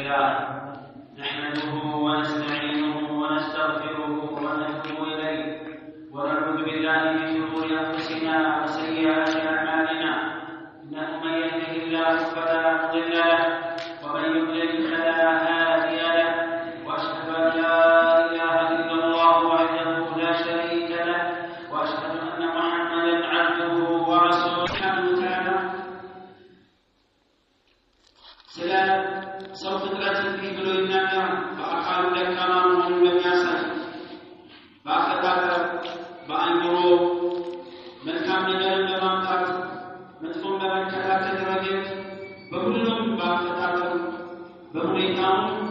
لله نحمده ونستعينه ونستغفره ونتوب إليه ونعوذ بالله من شرور أنفسنا وسيئات أعمالنا إنه من يهده الله فلا مضل له ومن يضلل فلا هادي له وأشهد أن لا إله إلا الله وحده لا شريك له وأشهد أن محمدا عبده ورسوله تعالى سلام سوف تراتب في بلوئنا فأقال لك كما مهم لم يصل بأخذات بأنجرو من كان نجل بمامتات مدفون بمكتاك درجت بكلهم بأخذات بمريتان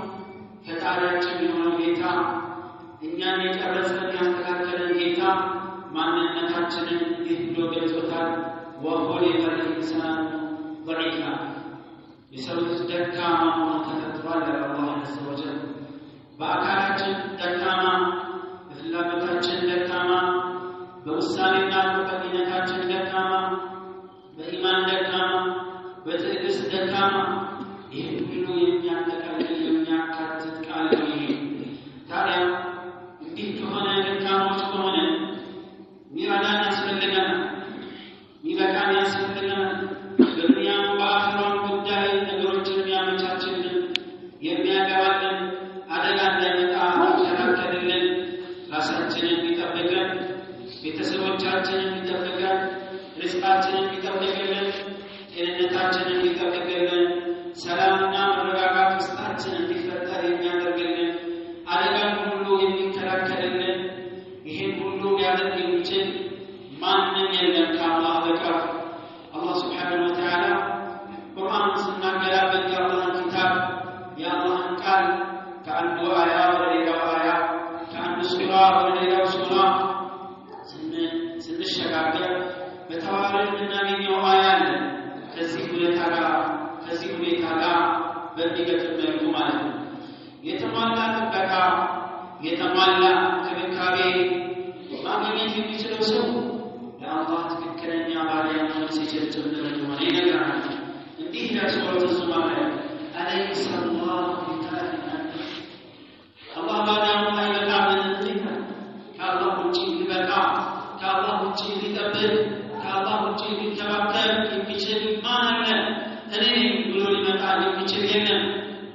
فتعالى تشبهون الجيتا إنيان يتعرض أن يستكاكل الجيتا مع أننا يهدو بالتوتال وخلق الإنسان ضعيفا يسوي دكاما وتفتوى الله عز وجل بأكاراتن دكاما بفلابتاتن دكاما بوسالنا بقدينتاتن دكاما بإيمان دكاما بتلبس دكاما يهدو يميعتك يميعكاتت كالبيه تاريا እንዲህ ከሆነ ደካሞች ከሆነ ሚራዳን ያስፈልገናል ሚበቃን ያስፈልገናል በዱንያም በአኺራም ጉዳይ ነገሮችን የሚያመቻችልን የሚያገባልን አደጋ እንዳይመጣ ይከላከልልን ራሳችንን ይጠብቀን ቤተሰቦቻችንን ይጠብቀን ርዝቃችንን ይጠብቅልን ጤንነታችንን ይጠብቅልን ሰላምና መረጋጋት ውስጣችን እንዲፈጠር የሚያደርግልን አደጋን ሁሉ የሚከላከልልን ይህን ሁሉ ሊያደርግ የሚችል ማንም የለም ከአላህ በቀር አላህ ስብሓነሁ ወተዓላ ቁርአንን ስናገላበት የአላህን ኪታብ የአላህን ቃል ከአንዱ አያ ወደ ሌላው አያ ከአንዱ ሱራ ወደ ሌላው ሱራ ስንሸጋገር በተዋረድ የምናገኘው አያ አለ ከዚህ ሁኔታ ጋር በሚገጥም መልኩ ማለት ነው የተሟላ ጥበቃ የተሟላ እንክብካቤ ማግኘት የሚችለው ሰው ለአላህ ትክክለኛ ባሪያ መሆን ሲችል ጭምር እንደሆነ ይነግረናል እንዲህ ይላል ሱረቱ ዙመር ላይ አለይሰ አላሁ ቢካፊን አብደህ አላህ ባሪያውን አይበቃምን ይላል ከአላህ ውጭ ሊበቃ ከአላህ ውጭ ሊጠብቅ ከአላህ ውጭ ሊንከባከብ የሚችል ማን አለ እኔ ብሎ ሊመጣ የሚችል የለም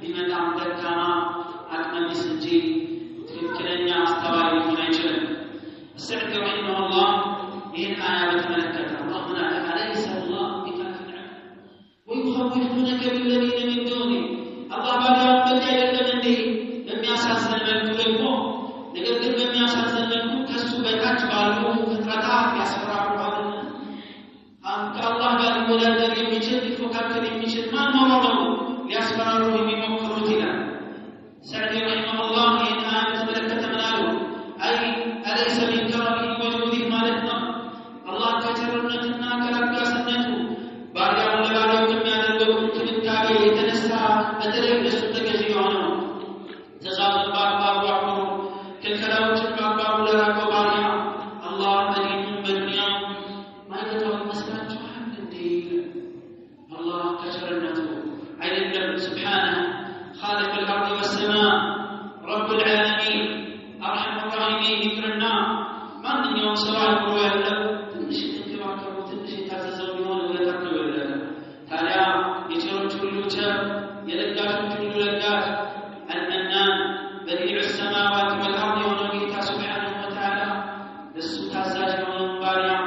ሊመጣም ደካማ አቅመቢስ እንጂ ትክክለኛ አስተዋይ ሊሆን አይችልም السعدي رحمه الله إن آية بتملكت الله هنا أليس الله بكاف عبده ويخوفونك بالذين من دونه الله بعد يوم بدأ يلمني لم يساس الملك لكم لكن لم يساس الملك كسبتات بالو فترات يسرعوا أنت الله قال ولا دري يمشي يفكر يمشي ما مرضوا يسرعوا بمكروه له سعدي رحمه الله إن آية بتملكت مناله أي أليس من كرمه وجوده مالتنا الله كترنتنا كرقاسنته باريا لباريا كميادرغو كنتابي يتنسى أدرك لسنتك يونه تزاد الباب وعمره كالكلاوة الباب لراكو باريا الله مدين بالدنيا ما يتوى المسكات محمد الدين الله كترنته عين الله سبحانه خالق الأرض والسماء رب العالمين أرحم الراحمين ذكرنا من يوم سواء ولا تنشي تنكبكم وتنشي تتزوجون ولا تقبل ولا تالا يجرون كلوتا يلقاش كل لقاش المنان بديع السماوات والأرض ونبيك سبحانه وتعالى للسلطة والمبارع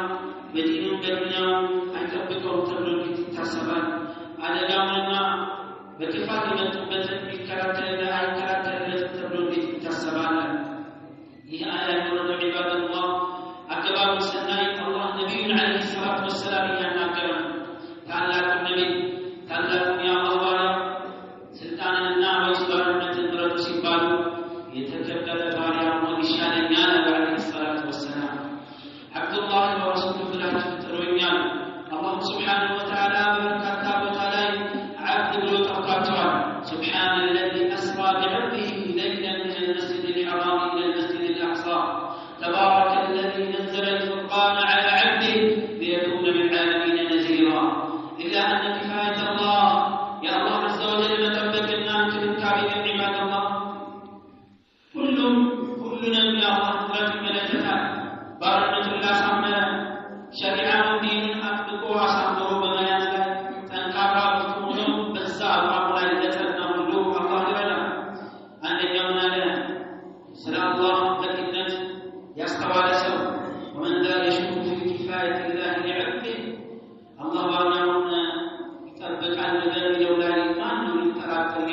بدين بالدنيا أن تبقوا تبلغ تتحسبان على قامنا بكفاءة من تبتن بالكاركتر لا أي كاركتر لا تبلغ تتحسبان هي آية ورد عباد الله أكبر السناء الله نبي عليه الصلاة والسلام يانا كرم تعالى النبي تعالى يا الله سلطان النار وصبر النتندرة سبالو يتكبر باريا وإشان يانا عليه الصلاة والسلام عبد الله ورسوله لا تفترون الله سبحانه وتعالى ببركاته وتعالى عبد الوقت سبحان الذي أسرى بعبده ليلا من المسجد الحرام إلى المسجد الأقصى تبارك الذي نزل الفرقان على عبده ليكون للعالمين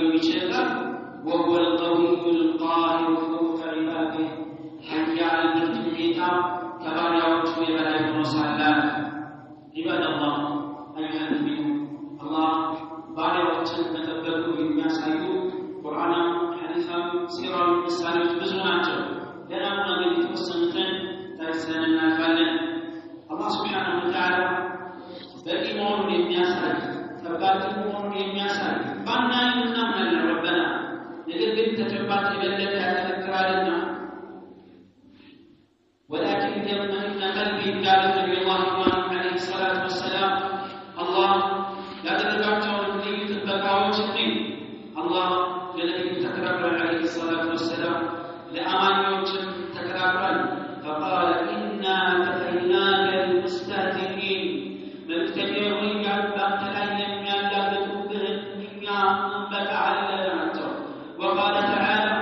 የሚችል وهو القوي القاهر فوق عباده حيال بالتميتا كباريوቹ የበላይ ሆኖ ሳለ عباد الله أيها المؤمنون الله ባሪያዎችን መጠበቁ የሚያሳዩ ቁርአንም ሐዲስም ሲራም ምሳሌዎች ብዙ ናቸው። ለናም ነገር የተወሰኑትን ጠቅሰን እናልፋለን። አላህ ሱብሓነሁ ወተዓላ በኢማኑ የሚያሳይ ተባቂ መሆኑን የሚያሳይ ባናይም እናምናለን ረበና ነገር ግን ተጨባጭ የበለጠ ያጠነክራልና ولكن يطمئن قلبي قال النبي الله إبراهيم عليه الصلاة والسلام الله لا تدركوا لي تبقاوش مني الله لنبي تكرر عليه الصلاة والسلام لأمانيوش تكرر فقال إنا كفيناك المستهزئين مبتدئين بأقتلين يلا بتوبهم إنا أنبت على العنتر وقال تعالى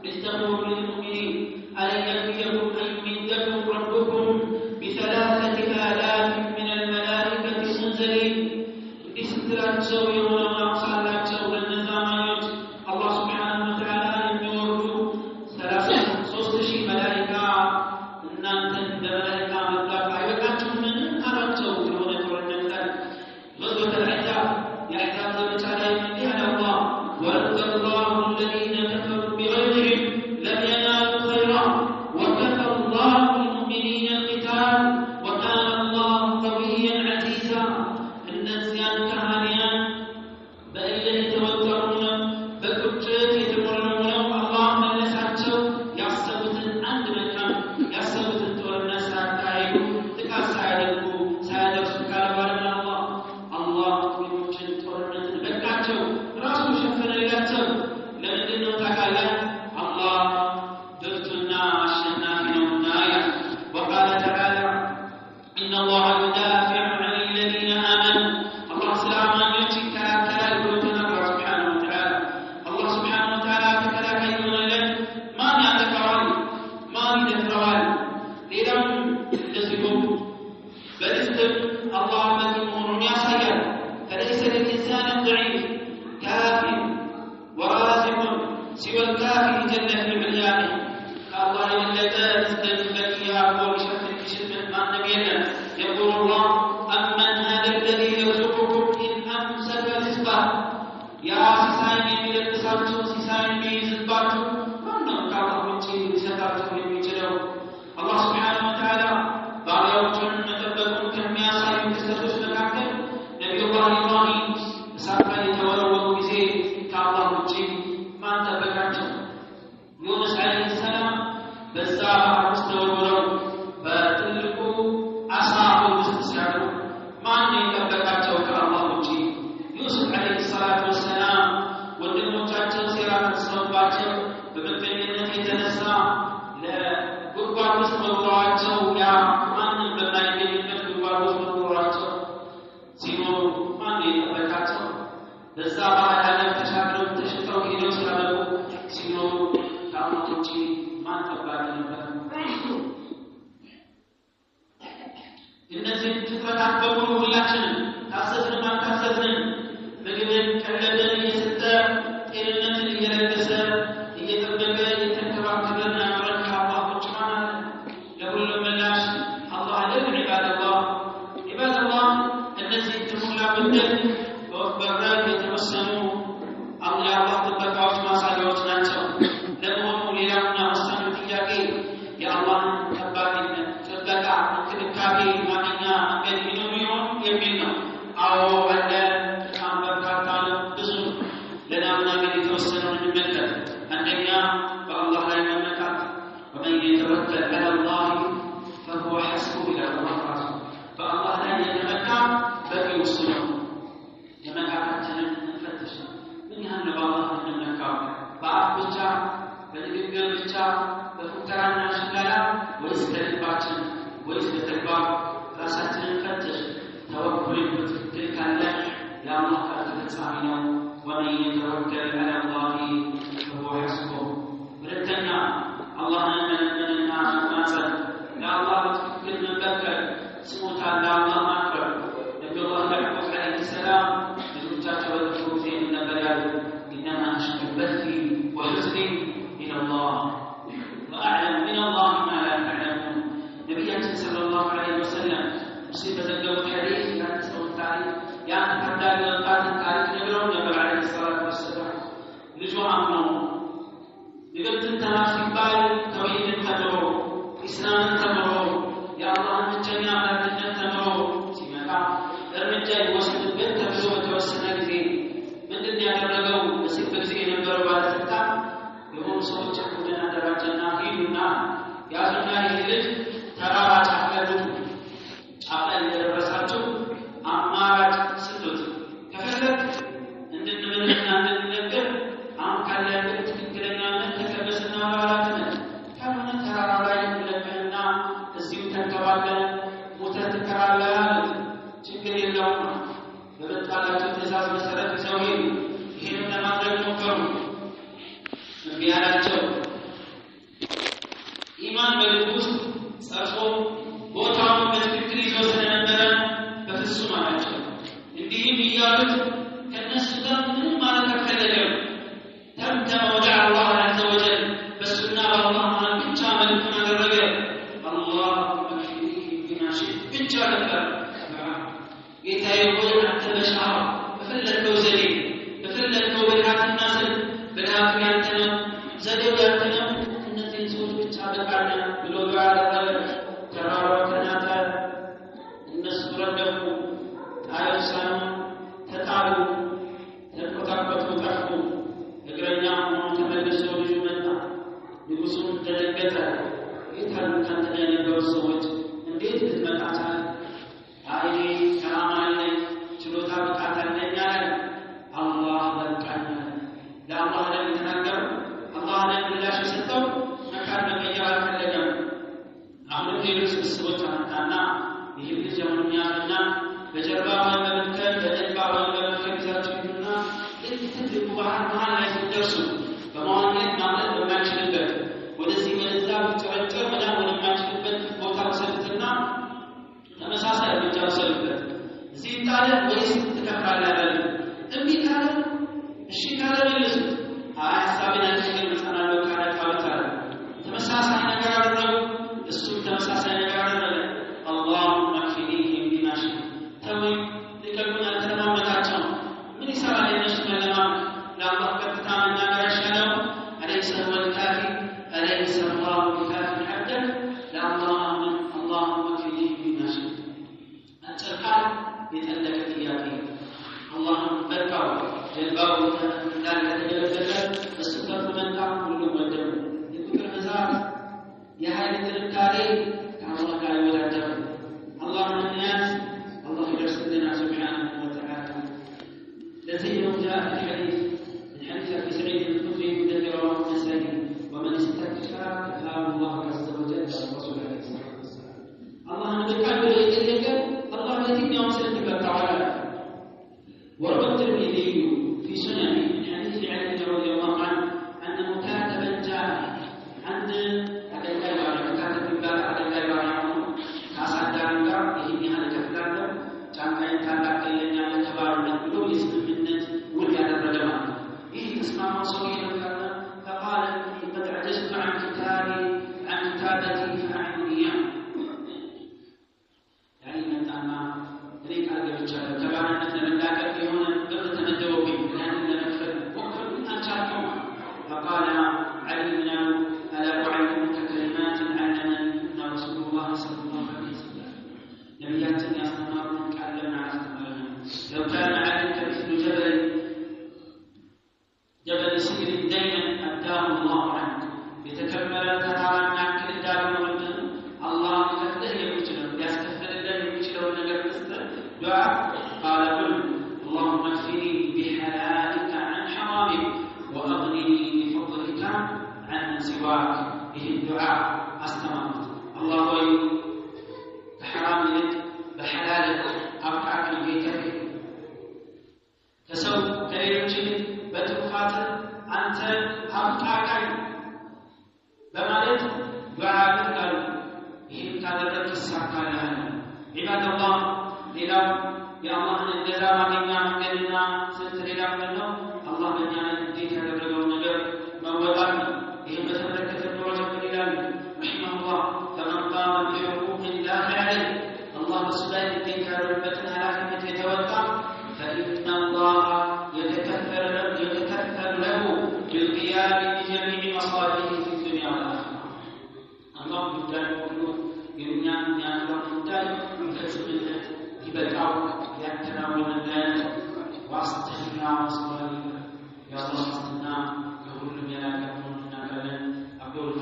استغفروا للمؤمنين ألن يكفيكم أن يمدكم ربكم ب3,000 من الملائكة منزلين استراتشو يوم صلاتشو للنظاميات الله سبحانه وتعالى يمرد 3,000 ملائكة እናንተን በመላእክት መጥራት አይበቃችሁም? ምን አላቸው? የሆነ ጦርነት ላይ غزوة الأحزاب የአሕዛብ ዘመቻ ላይ እንዲህ አለ አላህ ወረደ الله الذين كفروا بغيظهم لم ينالوا خيرا وكفى الله المؤمنين القتال وكان الله قويا عزيزا እነዚያን ከሃዲያን በእልህ የተወጠሩና በቁጭት የተሞሉ ነው አላህ መለሳቸው ያሰቡትን አንድ መልካም ያሰቡትን ጦርነት ሳያካሂዱ ጥቃት ሳያደርጉ ሳያደርሱ ካለባልና አላህ ሙስሊሞችን ጦርነትን በቃቸው ራሱ ሸፈነላቸው። ለምንድን ነው ታውቃለህ? አላህ ብርቱና አሸናፊ ነውና ይላል። وقال تعالى إن الله يدافع عن الذين آمنوا الله سلامانيوች ይከላከላል ብሎ ተናግሯል سبحانه وتعالى الله سبحانه وتعالى ተከላካይውን ማን ያጠቃዋል? ማን ይደፍረዋል? ሌላም እንደዚሁም በሪዝቅ አላህ በቂ መሆኑን ያሳያል። فليس للإنسان ضعيف كافٍ ورازق سوى الكافر جل في عليائه كالله يبلغ رزقا بكيا وشفت شفت ما نبينا يقول الله أمن هذا الذي يرزقكم إن أمسك رزقه يا سيسايني بلقصاتو سيسايني بيزباتو من كالله وجهه بسكاتو የሚችለው الله سبحانه وتعالى ባሪያዎቹን መጠበቁን ከሚያሳዩ ክስተቶች መካከል ነቢዩላህ ኢብራሂም እሳት ላይ የተወረወሩ ጊዜ ከአላህ ውጪ ማን ጠበቃቸው? ዩኑስ ዓለይሂ ሰላም በዛ ባህር ውስጥ ተወርውረው በትልቁ አሳ ውስጥ ሲያሉ ማን የጠበቃቸው ከአላህ ውጪ? ዩሱፍ ዓለይሂ ሰላቱ ወሰላም ወንድሞቻቸው ሴራ ተሰባቸው በመገኘት የተነሳ ለጉድጓድ ውስጥ መውረዋቸው ያ ማንም በማይገኝበት ጉድጓድ ውስጥ መውረዋቸው ሲኖሩ ማን የጠበቃቸው? በዛ ባህር ላይ ተሻግረው ተሽጠው ሄደው ሲያበቁ ሲኖሩ ከአላህ ውጪ ማን ጠባቂ ነበር? እነዚህ ፍጥረታት በሙሉ ሁላችንም ታዘዝንም አልታዘዝንም ምግብን ቀለብን እየሰጠ ጤንነትን እየለገሰ እየጠበቀ እየተንከባከበን ያኖረን ከአላህ ውጭ ማን አለ? ለሁሉም ምላሽ አላህ አለ። ዒባደላህ እነዚህ ከሞላ ጎደል በወቅበረር የተወሰኑ የአላህ ጥበቃዎች ማሳያዎች ናቸው። ለመሆኑ ሌላውና ወሳኙ ጥያቄ የአላህን ጠባቂነት ጥበቃ እንክብካቤ ማግኛ መንገድ ሊኖር ይሆን የሚል ነው። አዎ አለ። በጣም በርካታ ነው፣ ብዙ ነው። ለናምና ግን የተወሰነውን እንመልከት። አንደኛ በአላህ ላይ መመካት ومن يتوكل على الله فهو حسبه إلى الله ራሱ በአላህ ላይ የተመካ በቂው እሱ ነው። የመካታችንን እንፈትሽ። ምን ያህል በአላህ እንመካው? በአፍ ብቻ በንግግር ብቻ በፉከራና ሽንገላ ወይስ በልባችን ወይስ በተግባር? ራሳችንን ፈትሽ። ተወኩልን በትክክል ካለ የአላህ ቃል ተፈጻሚ ነው። ومن يتوكل على الله فهو حسبه ሁለተኛ አላህን መለመንና ማጸን ለአላህ በትክክል መበከል ስሞታ ለአላህ ማክበር ነቢዩላህ ያዕቁብ ዓለይሂ ሰላም ልጆቻቸው በጠፉ ጊዜ ነበር ያሉ إن ልጇም ነው ንግግርን ተናሲባል ተውሂድን ተምሮ ኢስላምን ተምሮ የአላህን ብቸኛ አምላክነት ተምሮ ሲመጣ እርምጃ ይወስድበት ተብሎ በተወሰነ ጊዜ ምንድን ያደረገው በዚህ ጊዜ የነበረው ባለስልጣን የሆኑ ሰዎች ቡድን አደራጀና ሂዱና ያዙና ይህ ልጅ ተራራ ጫፍ ላይ እንደደረሳቸው አማራጭ ስጡት ከፈለግ እንድንምልና እንድንነገር አሁን ካለበት ትክክለኛነት ተቀበስና ባላትነት ካልሆነ ተራራ ላይ ሁለትና እዚሁ ተንከባለን ሞተህ ትከራለህ አሉት። ችግር የለውም በመጣላቸው ትእዛዝ መሰረት ይዘው ሄዱ። ይህንም ለማድረግ ሞከሩ፣ እምቢ አላቸው። ኢማን በልብ ውስጥ ጸርጾ ቦታውን በትክክል ይዞ ስለነበረ በፍጹም አላቸው። እንዲህም እያሉት ከእነሱ ጋር ምንም ማለት አልፈለገም። ተምተመ ወደዐ አላህ ዐዘ ወጀል በሱና በአላህ መሃል ብቻ መልኩን አደረገ። አላሁመ ክፊኒሂ ቢማ ሺእተ ብቻ ነበር። ጌታዬ ሆይ አንተ በሻህ በፈለግከው ዘዴ በፈለግከው ብልሃትና ስልት ብልሃቱ ያንተ ነው፣ ዘዴው ያንተ ነው፣ እነዚህን ሰዎች ብቻ በቃለ ብሎ ዱዓ አደረገ። ተራራው ተናጠ፣ እነሱ ረገፉ፣ አይወሳኑ፣ ተጣሉ፣ ተቆጣቆጡ፣ ጠፉ። እግረኛ ሆኖ ተመልሶ ልጁ መጣ። ንጉሡም ደነገጠ። የት አሉ ከአንተ ጋር የነበሩ ሰዎች? እንዴት ልትመጣ ቻልክ? አይ ከራማ አለኝ፣ ችሎታ ብቃት አለኝ አለ። አላህ በቃኝ ለአላህ ለም የተናገረው አላህ ለም ምላሽ የሰጠው መካን መቀየር አልፈለገም። አሁንም ሌሎች ስብስቦች አመጣና ይህም ልጅ አሁንም ያዙና በጀርባ ወይም በመርከብ በጀልባ ወይም በመርከብ ይዛችሁ ሂዱና ልክ ትልቁ ባህር መሀል ላይ ስትደርሱ በመዋኘት ማምለጥ በማይችልበት ወደዚህ ወደዛ ብጨረጨር መዳን ወደማይችልበት ቦታ ወሰዱትና ተመሳሳይ እርምጃ ወሰዱበት። እዚህ ጣለ ወይስ ትከፍራለህ አለ። እምቢ ካለ እሺ ካለ መልሱት። ሀሳቤን አድርገን መጽናለሁ ካለ ካሉት አለ። ተመሳሳይ ነገር አደረጉ። እሱም ተመሳሳይ ነገር አደረገ። አላሁመ ክፊኒሂ ቢማ ሺእተ ተውኝ ልቀቁኝ አልተለማመጣቸው ምን ይሰራል የነሱ መለማመጥ ለአላህ ቀጥታ መናገር አይሻለው? አለይሰ ሁወ ልካፊ አለይሰ አላሁ ቢካፊ ዐብደህ ለአላህምን አላሁመ ክፊኒሂ ቢማ ሺእተ አጭር ቃል የጠለቀ ጥያቄ። አላህም በቃው ጀልባው እንዳለ ተገለበጠ። እሱ ከፍ መጣ፣ ሁሉም ወደሙ። የቁጥር ብዛት የኃይል ጥንካሬ ከአላህ ጋር ይወዳደሩ። አላህን እንያዝ፣ አላህ ይደርስልنا سبحانه وتعالى። الذي جاء في الحديث من حديث أبي سعيد الخدري الذي رواه النسائي ومن استكفى كفاه الله عز وجل والرسول عليه الصلاة والسلام. الله نبكى ويتلك الله الذي يوصل تعالى. وروى الترمذي في سننه من حديث علي رضي الله عنه أن مكاتبا جاء عند مكاتب بال على الغيبان ካሳዳንጋ ይህን ያህል ከፍላለሁ ጫንቃይን ታላቅ የኛ ተባሩለት ብሎ የስምምነት ውል ያደረገ ማለት ነው። ይህ ተስማማው ሰው ይነበርና فقال قد عجزت عن كتابتي فأعيني يعني متانا ريك على الجبل تبعنا نتلاقى في هنا قبل تمدوبي لأن نكفر وكفر من أنشاكم. فقال علي بن ألا أعلمك كلمات علمني رسول الله صلى الله عليه وسلم نبياتنا يستمرون كعلمنا على استمرنا. لو كان عليك مثل جبل سير دينا أداه الله عنك يتكمل ترى عنك الدار ورده الله يكفله يمجله يستغفر الله يمجله ونقر دعاء. قال قل اللهم اكفني بحلالك عن حرامك وأغنني بفضلك عن سواك. به الدعاء استمرت الله كحرام لك بحلالك أبقاك بيتك كسو كريمتك بتوفات أنت أبقاك بمالك دعاء قال ይህም ካደረግክ ይሳካልሃል። ዒባድ አላህ ሌላው የአላህን እገዛ ማግኛ መንገድና ስልት ሌላ ምንድን ነው? አላህ በእኛ ላይ ግዴታ ያደረገውን ነገር መወጣት ነው። ይህም በተመለከተ ኑሮ ጀምር ይላሉ ረሒመሁላህ ፈመን ቃመ ቢሑቁቅ ላህ ዐለይህ አላህ በሱ ላይ ግዴታ ያደረገበትን ኃላፊነት የተወጣ ፈኢነ አላህ የተከፈሉ ለሁ جميع مصالحه في الدنيا والآخرة. الله ጉዳይ ሁሉ የኛን ያለው ጉዳይ ከስምነት ይበቃው ያከናውንልን ዋስትና መስዋዕት ያስዋስትና ከሁሉም የላቀውን እናገለን አብዱና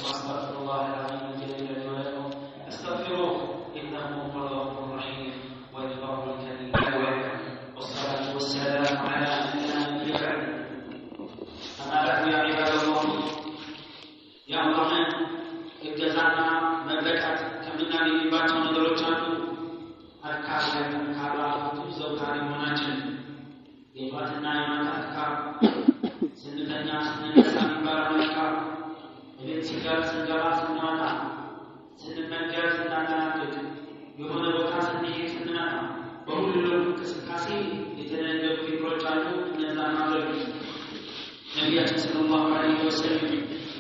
واستغفر الله العظيم الجليل لي ولكم استغفروه انه هو الغفور الرحيم والبر الكريم. والصلاه والسلام على سيدنا محمد. اما بعد يا عباد الله يا الله እገዛና መበቃት ከምናገኝባቸው ነገሮች አንዱ አርካሽ ከአራቱ ዘውታሪ መሆናችን የጧትና የማታ አዝካር ስንተኛ ስንነሳ የሚባለው አዝካር ቤት ስንገባ ስንወጣ ስንመገብ ስናጠናቅቅ የሆነ ቦታ ስንሄድ ስንመጣ በሁሉም እንቅስቃሴ የተደነገጉ ፊክሮች አሉ። እነዛን ማድረግ ነቢያችን ሰለላሁ ዐለይሂ ወሰለም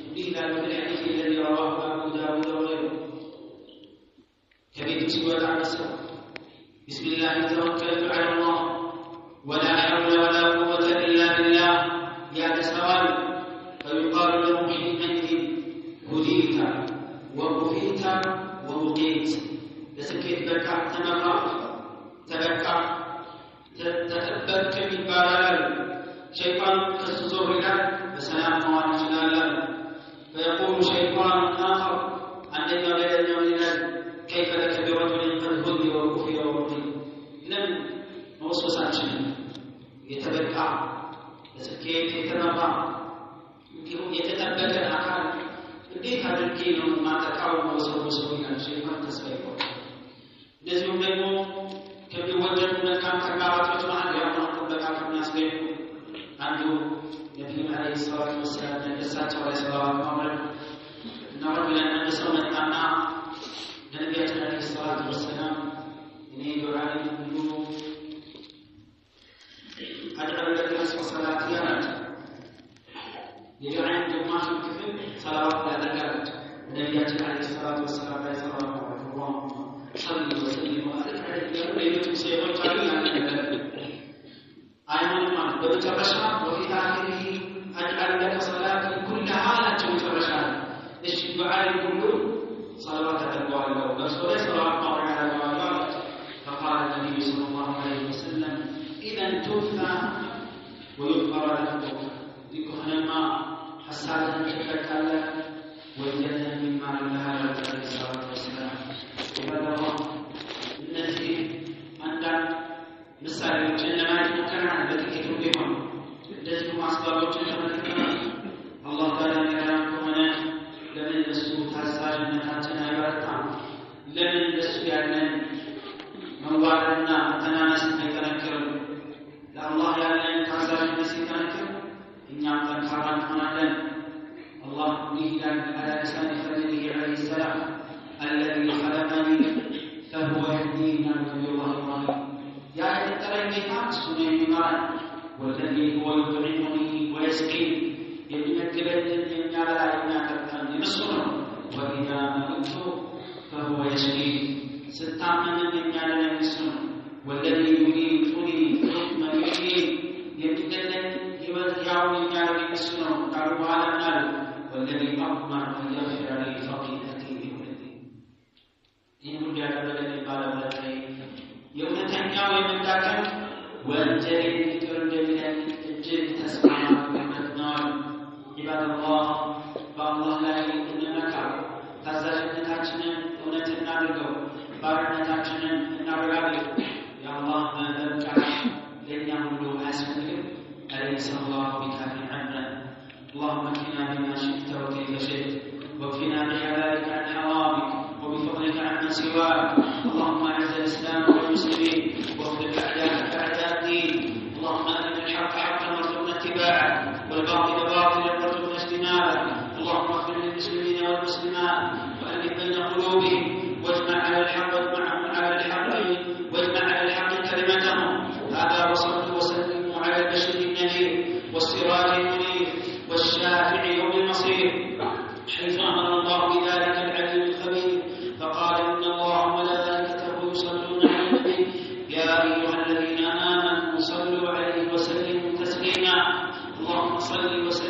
እንዲህ ላሉ الحديث الذي رواه أبو داود وغيره كبير سوى العسر بسم الله توكلت على الله ولا حول ولا قوة إلا بالله يا تسوال فيقال له حينئذ هديت وكفيت ووقيت لسكيت بكع تمرع تبكع تتبك من بارال شيطان كالسزور لك بسلام موالي جلالا فيقول شيطان آخر عندما بدأنا من كيف لك برجل قد هدي وكفي ووقي لم موسوسات شيء يتبكع لسكيت يتمرع يتتبك الأقل እንዴት አድርጌ ነው ማጠቃው ሰው ይላል ሸይጣን ተስፋ ይቆርጣል። እንደዚሁም ደግሞ ከሚወደዱ መልካም ተግባራቶች መሀል የአላህ ጥበቃ ከሚያስገኙ አንዱ ነቢዩ ዓለይሂ ሰላቱ ወሰላም ለእሳቸው ላይ ሰላዋት ማውረድ እና ረቢያን አንድ ሰው መጣና ለነቢያችን ዓለይሂ ሰላቱ ወሰላም እኔ ዱዓይ ሁሉ አድረገ ሰላት ያላቸው የዱዓይን ግማሽ ክፍል ሰላዋት ያደርጋል። ነቢያችን ዓለይሂ ሰላቱ ወሰላም ላይ ሰላዋት አላህ صلي وسلم وبارك عليه ሌሎች ሰዎች አሉ ያንደለ አይሆንማ በመጨረሻ ወፊ አኺሪህ አጅዐል ለከ ሰላቲ ኩለሃ ላቸው መጨረሻ እሺ ዱዓይ ሁሉ ሰላዋት አደርገዋለሁ በእርሱ ላይ ሰላዋት ማውረድ አደርገዋለሁ። فقال النبي صلى الله عليه وسلم إذا توفى ويغفر لك ذكرهما حساسا تفكر وجدنا مما لها عليه الصلاة والسلام. عباد الله الذي عند ምሳሌዎችን ለማየት ሞክረናል በጥቂቱ ቢሆን። እንደዚሁም አስባቦችን ተመልክተናል። አላህ ባለሚያዳን ከሆነ ለምን እሱ ታዛዥነታችን አይበረታም? ለምን እሱ ያለን መዋደድና መተናነስ አይጠነክርም? ለአላህ ያለን ታዛዥነት ሲጠነክር እኛም ጠንካራ እንሆናለን። አላህ እንዲህ ይላል على لسان خليله عليه السلام الذي خلقني فهو يهديني نبي الله إبراهيم يا الترنيت سنيمان والذي هو يطعمني ويسقين يمكبني من على عينك نصر وإذا مرضت فهو يشفين ستعمل من على نصر والذي يميتني ثم يحيين يمكنني يوزعني على نصر قالوا على النار والذي أطمع أن يغفر لي خطيئتي بولدي إن جعل لي بالغتي የእውነተኛው የመዳከም ወንጀል ይቅር እንደሚለን እጅግ ተስፋ ነው። ኢባደላህ በአላህ ላይ እንመካ፣ ታዛዥነታችንን እውነት እናድርገው፣ ባርነታችንን እናረጋግጥ። የአላህ መብቃት ለእኛ ሁሉ አያስፈልግም። أليس الله بكاف عبدا اللهم اكفنا بما شئت وكيف شئت واكفنا بحلالك عن حرامك وبفضلك عمن سواك. اللهم اعز الاسلام والمسلمين واخذل اعداءك اعداء الدين. اللهم ارنا الحق حقا وارزقنا اتباعه والباطل باطلا وارزقنا اجتنابه. اللهم اغفر للمسلمين والمسلمات والف بين قلوبهم واجمع على الحق واجمع على الحق كلمتهم. هذا وصلوا وسلموا على البشير النذير والسراج المنير والشافع يوم المصير حيث امر الله بذلك العليم الخبير فقال ان الله وملائكته يصلون على النبي يا ايها الذين امنوا صلوا عليه وسلموا تسليما. اللهم صل وسلم